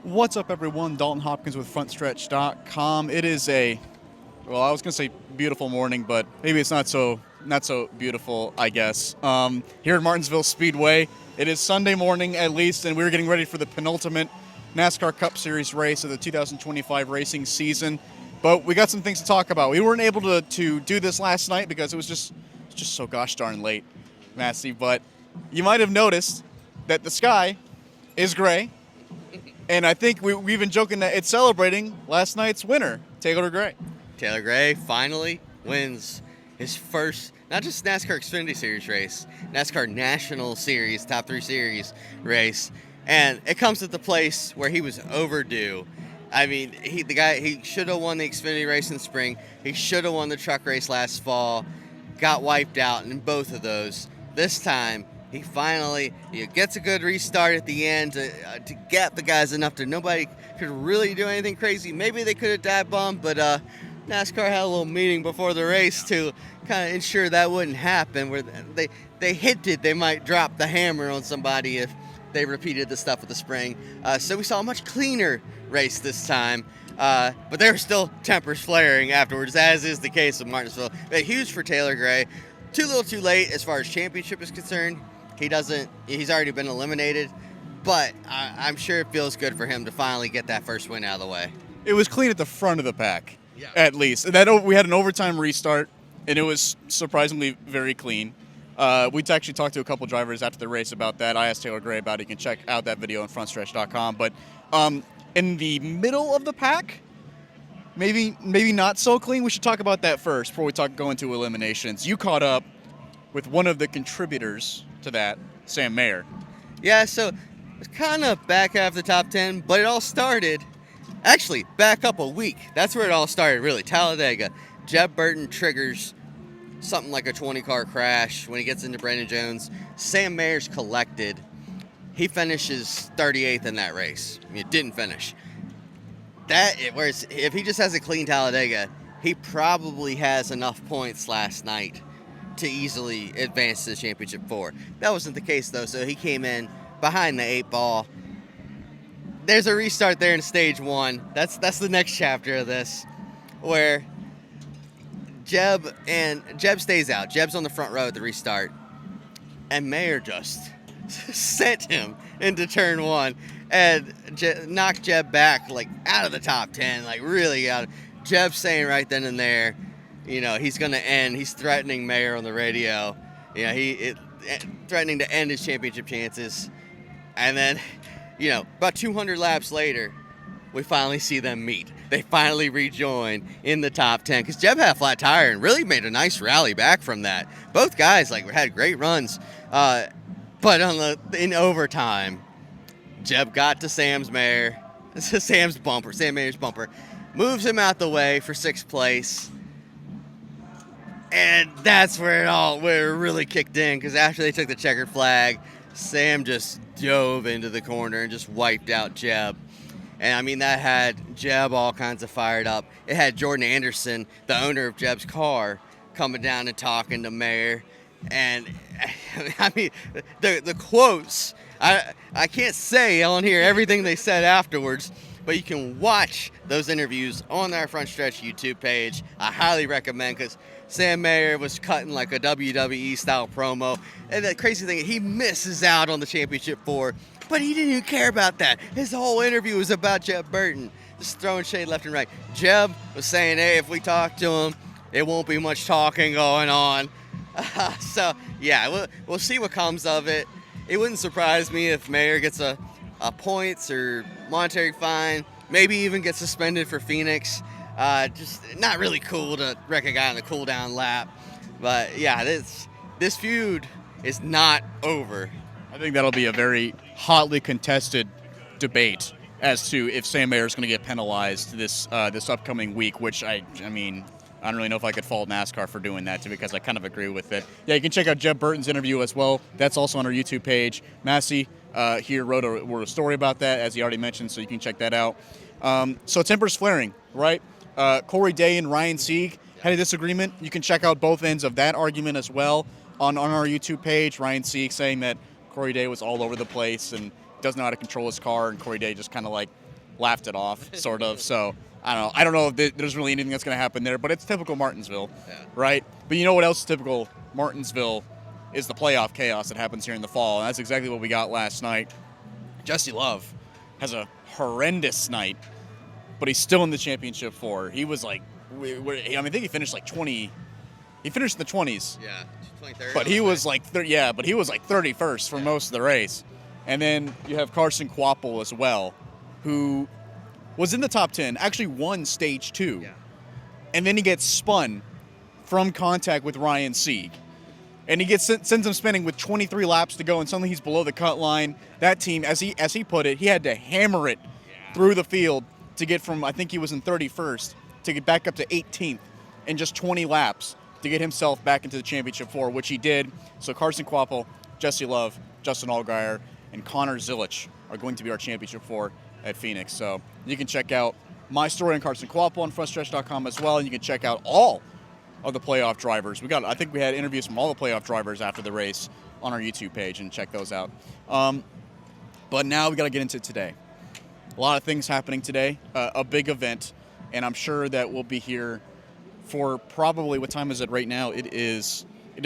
What's up, everyone? Dalton Hopkins with Frontstretch.com. It is I was going to say beautiful morning, but maybe it's not so beautiful, I guess. Here at Martinsville Speedway, it is Sunday morning at least, and we're getting ready for the penultimate NASCAR Cup Series race of the 2025 racing season. But we got some things to talk about. We weren't able to do this last night because it was just so gosh darn late, Massie. But you might have noticed that the sky is gray. And I think we've been joking that it's celebrating last night's winner, Taylor Gray. Taylor Gray finally wins his first, not just NASCAR Xfinity Series race, NASCAR National Series, Top 3 Series race. And it comes at the place where he was overdue. I mean, he should have won the Xfinity race in spring. He should have won the truck race last fall. Got wiped out in both of those. This time, he finally gets a good restart at the end to gap the guys enough to nobody could really do anything crazy. Maybe they could have dive bombed, but NASCAR had a little meeting before the race to kind of ensure that wouldn't happen, where they hinted they might drop the hammer on somebody if they repeated the stuff with the spring. So we saw a much cleaner race this time. But there were still tempers flaring afterwards, as is the case with Martinsville. But huge for Taylor Gray. Too little too late as far as championship is concerned. He's already been eliminated, but I'm sure it feels good for him to finally get that first win out of the way. It was clean at the front of the pack, at least. We had an overtime restart, and it was surprisingly very clean. We actually talked to a couple drivers after the race about that. I asked Taylor Gray about it. You can check out that video on frontstretch.com. But in the middle of the pack, maybe not so clean. We should talk about that first before we go into eliminations. You caught up with one of the contributors to that, Sam Mayer. Yeah, so it's kind of back half the top 10, but it all started, actually, back up a week. That's where it all started, really. Talladega. Jeb Burton triggers something like a 20-car crash when he gets into Brandon Jones. Sam Mayer's collected. He finishes 38th in that race. I mean, it didn't finish. Whereas if he just has a clean Talladega, he probably has enough points last night to easily advance to the championship 4. That wasn't the case, though, so he came in behind the 8 ball. There's a restart there in stage 1. That's the next chapter of this, where Jeb stays out. Jeb's on the front row at the restart, and Mayer just sent him into turn 1 and knocked Jeb back, like, out of the top 10, like, really out. Jeb's saying right then and there, he's going to end. He's threatening Mayer on the radio. Threatening to end his championship chances. And then, about 200 laps later, we finally see them meet. They finally rejoin in the top 10 because Jeb had a flat tire and really made a nice rally back from that. Both guys had great runs, but in overtime, Jeb got to Sam Mayer's bumper, moves him out the way for 6th place. And that's where it really kicked in, because after they took the checkered flag, Sam just dove into the corner and just wiped out Jeb. And, I mean, that had Jeb all kinds of fired up. It had Jordan Anderson, the owner of Jeb's car, coming down and talking to Mayer. And, I mean, the quotes, I can't say on here everything they said afterwards, but you can watch those interviews on our Front Stretch YouTube page. I highly recommend, because Sam Mayer was cutting like a WWE-style promo. And the crazy thing, he misses out on the championship 4, but he didn't even care about that. His whole interview was about Jeb Burton, just throwing shade left and right. Jeb was saying, hey, if we talk to him, it won't be much talking going on. So, yeah, we'll see what comes of it. It wouldn't surprise me if Mayer gets a points or monetary fine, maybe even gets suspended for Phoenix. Just not really cool to wreck a guy on the cool-down lap. But, yeah, this feud is not over. I think that'll be a very hotly contested debate as to if Sam Mayer is going to get penalized this upcoming week, which, I mean, I don't really know if I could fault NASCAR for doing that, too, because I kind of agree with it. Yeah, you can check out Jeb Burton's interview as well. That's also on our YouTube page. Massie here wrote a story about that, as he already mentioned, so you can check that out. So tempers flaring, right? Corey Day and Ryan Sieg had a disagreement. You can check out both ends of that argument as well on our YouTube page. Ryan Sieg saying that Corey Day was all over the place and doesn't know how to control his car, and Corey Day just kind of like laughed it off, sort of. So I don't know if there's really anything that's going to happen there, but it's typical Martinsville, right? But you know what else is typical Martinsville is the playoff chaos that happens here in the fall, and that's exactly what we got last night. Jesse Love has a horrendous night, but he's still in the championship four. He was like, I think he finished like 20. He finished in the 20s. Yeah, 23rd. But he was like, but he was like 31st for most of the race. And then you have Carson Kvapil as well, who was in the top 10, actually won stage 2. Yeah. And then he gets spun from contact with Ryan Sieg. And he sends him spinning with 23 laps to go, and suddenly he's below the cut line. That team, as he put it, he had to hammer it through the field to get from, I think he was in 31st, to get back up to 18th in just 20 laps to get himself back into the championship four, which he did. So Carson Kvapil, Jesse Love, Justin Allgaier, and Connor Zilic are going to be our championship four at Phoenix. So you can check out my story on Carson Kvapil on Frontstretch.com as well, and you can check out all of the playoff drivers. I think we had interviews from all the playoff drivers after the race on our YouTube page, and check those out. But now we got to get into today. A lot of things happening today, a big event, and I'm sure that we'll be here for probably, what time is it right now? It is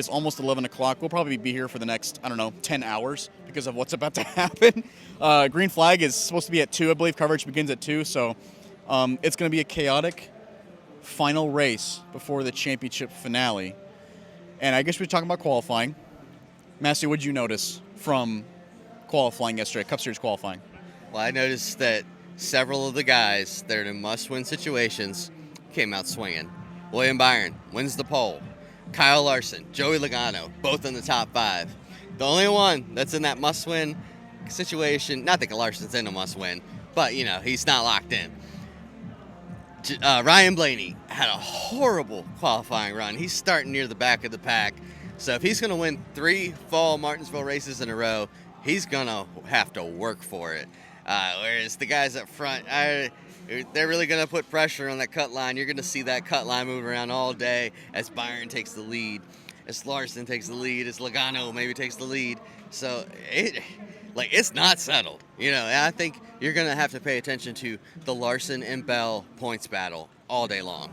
almost 11 o'clock. We'll probably be here for the next, 10 hours because of what's about to happen. Green flag is supposed to be at 2, I believe. Coverage begins at 2, so it's going to be a chaotic final race before the championship finale. And I guess we're talking about qualifying. Massie, what did you notice from qualifying yesterday, Cup Series qualifying? Well, I noticed that several of the guys that are in must-win situations came out swinging. William Byron wins the pole. Kyle Larson, Joey Logano, both in the top 5. The only one that's in that must-win situation, not that Larson's in a must-win, but, he's not locked in. Ryan Blaney had a horrible qualifying run. He's starting near the back of the pack. So if he's going to win 3 fall Martinsville races in a row, he's going to have to work for it. Whereas the guys up front, they're really going to put pressure on that cut line. You're going to see that cut line move around all day as Byron takes the lead, as Larson takes the lead, as Logano maybe takes the lead. So it's not settled. And I think you're going to have to pay attention to the Larson and Bell points battle all day long.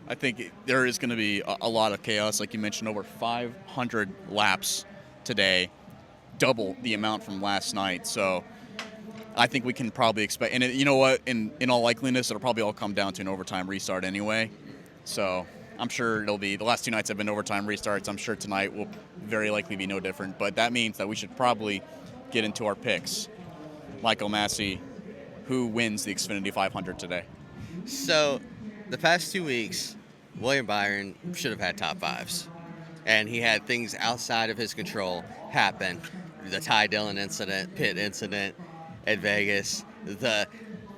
I think there is going to be a lot of chaos. Like you mentioned, over 500 laps today, double the amount from last night. So I think we can probably expect, and you know what, in all likeliness, it'll probably all come down to an overtime restart anyway. So I'm sure it'll be, the last 2 nights have been overtime restarts. I'm sure tonight will very likely be no different. But that means that we should probably get into our picks. Michael Massie, who wins the Xfinity 500 today? So the past 2 weeks, William Byron should have had top 5s. And he had things outside of his control happen. The Ty Dillon incident, pit incident at Vegas, the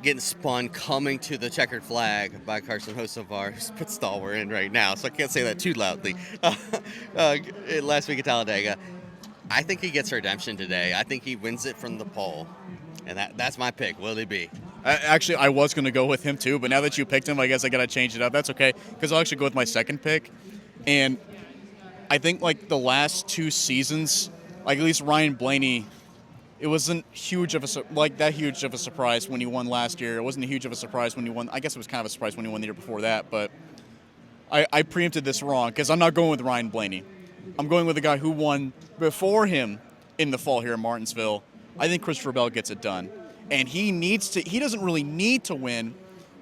getting spun coming to the checkered flag by Carson Hocevar, whose pit stall we're in right now, so I can't say that too loudly. Last week at Talladega. I think he gets redemption today. I think he wins it from the pole. And that's my pick. Will he be? Actually, I was going to go with him too, but now that you picked him, I guess I got to change it up. That's okay, because I'll actually go with my second pick. And I think the last 2 seasons, at least Ryan Blaney, it wasn't huge of a surprise when he won last year. It wasn't a huge of a surprise when he won. I guess it was kind of a surprise when he won the year before that, but I preempted this wrong because I'm not going with Ryan Blaney. I'm going with the guy who won before him in the fall here in Martinsville. I think Christopher Bell gets it done. And he doesn't really need to win,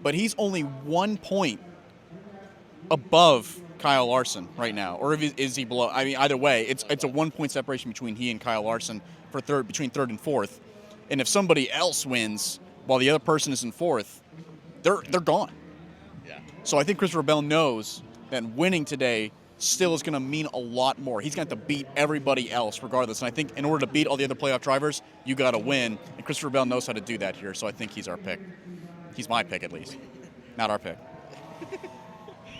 but he's only 1 point above Kyle Larson right now. Or is he below? I mean, either way, it's a 1 point separation between he and Kyle Larson for between 3rd and 4th. And if somebody else wins while the other person is in 4th, they're gone. Yeah. So I think Christopher Bell knows that winning today still is going to mean a lot more. He's going to have to beat everybody else regardless. And I think in order to beat all the other playoff drivers, you got to win. And Christopher Bell knows how to do that here. So I think he's our pick. He's my pick, at least. Not our pick.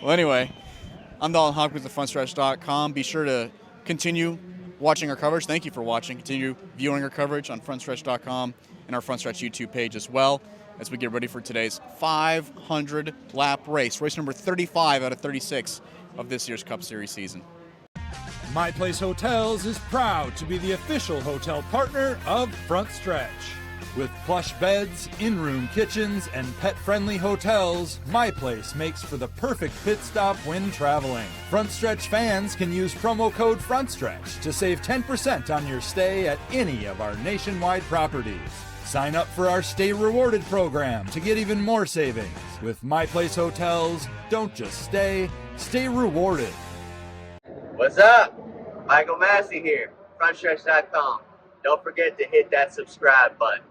Well, anyway, I'm Dalton Hopkins at Frontstretch.com. Be sure to continue watching our coverage. Thank you for watching. Continue viewing our coverage on Frontstretch.com and our Frontstretch YouTube page as well as we get ready for today's 500-lap race number 35 out of 36 of this year's Cup Series season. My Place Hotels is proud to be the official hotel partner of Frontstretch. With plush beds, in-room kitchens, and pet-friendly hotels, My Place makes for the perfect pit stop when traveling. Frontstretch fans can use promo code Frontstretch to save 10% on your stay at any of our nationwide properties. Sign up for our Stay Rewarded program to get even more savings. With My Place Hotels, don't just stay, stay rewarded. What's up? Michael Massie here, Frontstretch.com. Don't forget to hit that subscribe button.